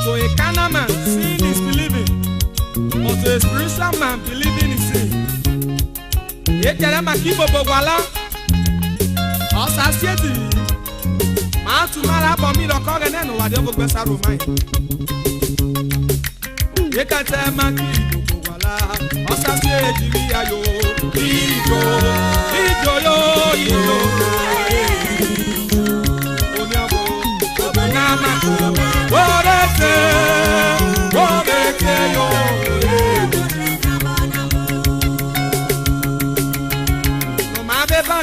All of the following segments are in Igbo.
So a carnal man, seeing is believing. But to a spiritual man, believing is sin. Yekere makibo bogwala. Osa sieti. Ma tumara bomi lokore nenu wadi obogbe saro mai. Yekate makibo bogwala. Osa sieti ayo. Ijo yo ijo. Onyabo obonama orete yo.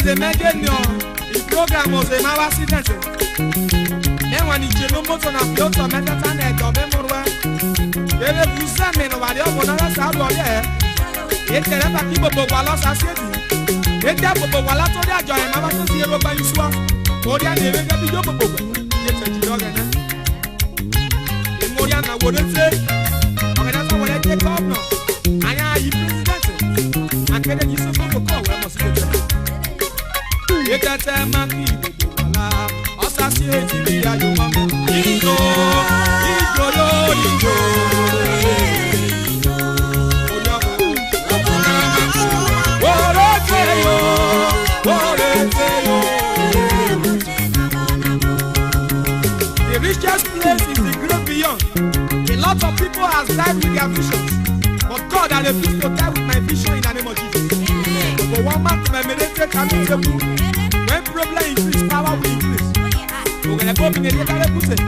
The program was a mal accident. Then when you know motor na float on metal net of Memorwa, they will use them in over the other side of there. It can never keep up with Wallace City. It can put Wallace to their joy and never to see a by you swap. Or the other way to be your book. Yes, a dog and in Moriana wouldn't say, or that's what I take off now. I am you president. I can't use a book of call. I must get Yekete makibo bogwala, osa sieti biya yo mama. Ijo yo ijo. Onyabo obonama orete yo. The richest place is the great beyond. A lot of people have died with their visions, but God has refused to die with my vision in the name of Jesus. For one man to meditate and be able. When problem increase, power will increase. We're going to go in the other put it.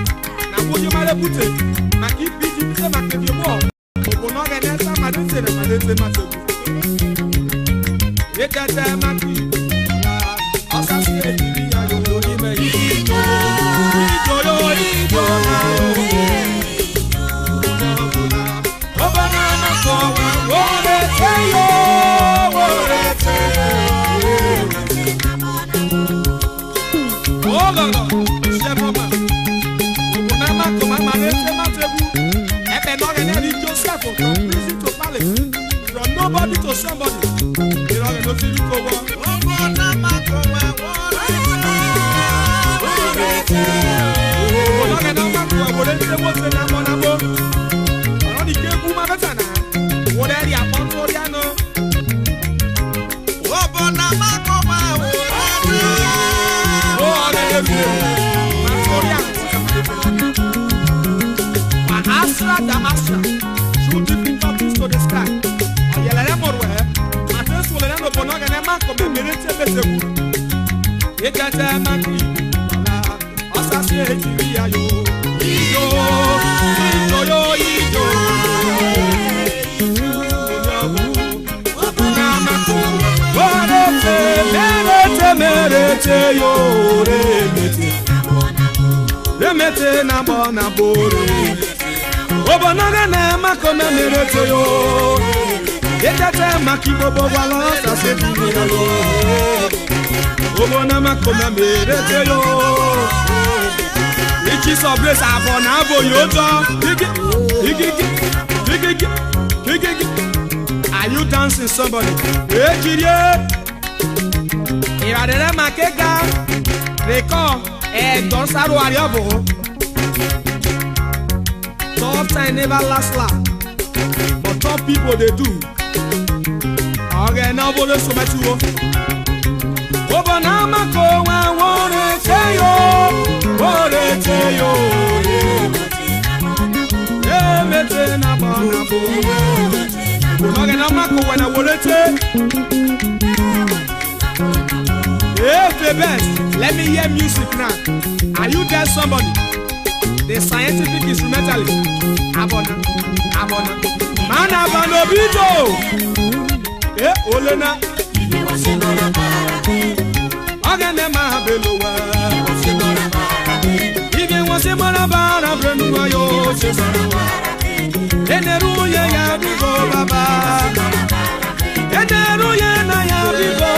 Now, what you might put it, I keep beating them at the wall. But we're not going to answer my answer. Let that time I keep. Also, see it. From nobody to somebody. You know, you see you go on. Remete na bona bore. Obonaga na makome merete yo. Yekete makibo bogwala sa se biya yo. Obona makome merete yo. Ichi sobre sa bona bo yoto. Gigi. Are you dancing somebody? Ekirie. Iradere makega. Record. Don't start worrying about. Tough time never last long, but tough people they do. Okay, now we'll so much you. Obonama ko wa wore teyo. Mete na bona bo. Okay, now mako wa na wore te. If the best, let me hear music now. Are you there, somebody? The scientific instrumentalist. Abona. Man abano bito. Olena. Agane ma belowa. Even wase mara bara brenu ayo chesara. Eneru ye ya bigo baba. Eneru ye na ya bigo.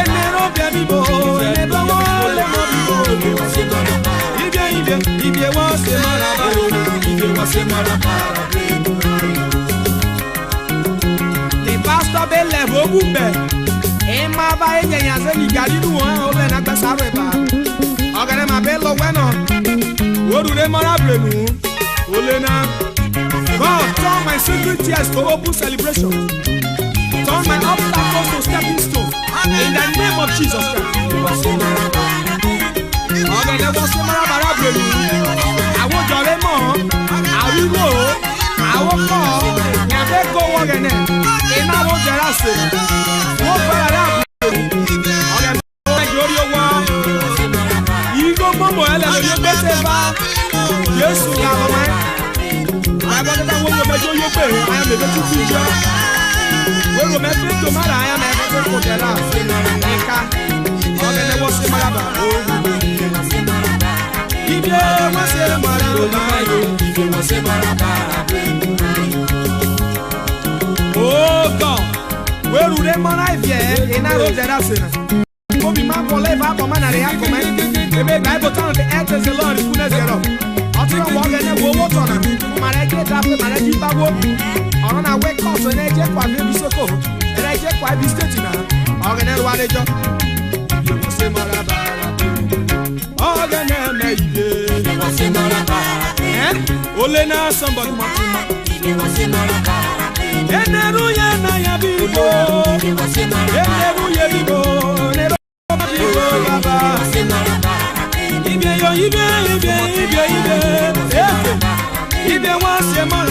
Enero bia bibo. Enero wole mo bibo. Ibye wase mara bara. Ibye wase mara bara. The pastor be levo gumbe. Ema ba enye yanze ni gari du won o le na gbasaro ba. Ogere ma be lo weno. Orure marabrenu. Olena. God, turn my secret tears to open celebration. Turn my obstacles to stepping stones. In the name of Jesus Christ. Okay, let us say marabrenu. I want your lemon. I will go. I will call. Never go again. In our own terrace. What for okay, glory of one. You go momo ele you better ba. Yes, you are my. I got that one you better you pay. I am the better teacher. When you make it to my I am a better for the last. Okay, let us say maraba. If you must say maraba, if you must say maraba. Oh God, where would they money be? In our own terrace. Be man for life up man and I comment. The Bible tells the answers the Lord is goodness thereof. After a walk and go water on him. Man, I get after man, I keep back up. On a wake up and I check what may be so cold. And I check why be state now. Organ what a job. You must say Maraba. Organ you must say Maraba. Olena somebody you must say Maraba. Eneruya na ya bibo. You must say Maraba. Eneruya bibo. Ibe yo ibe was a man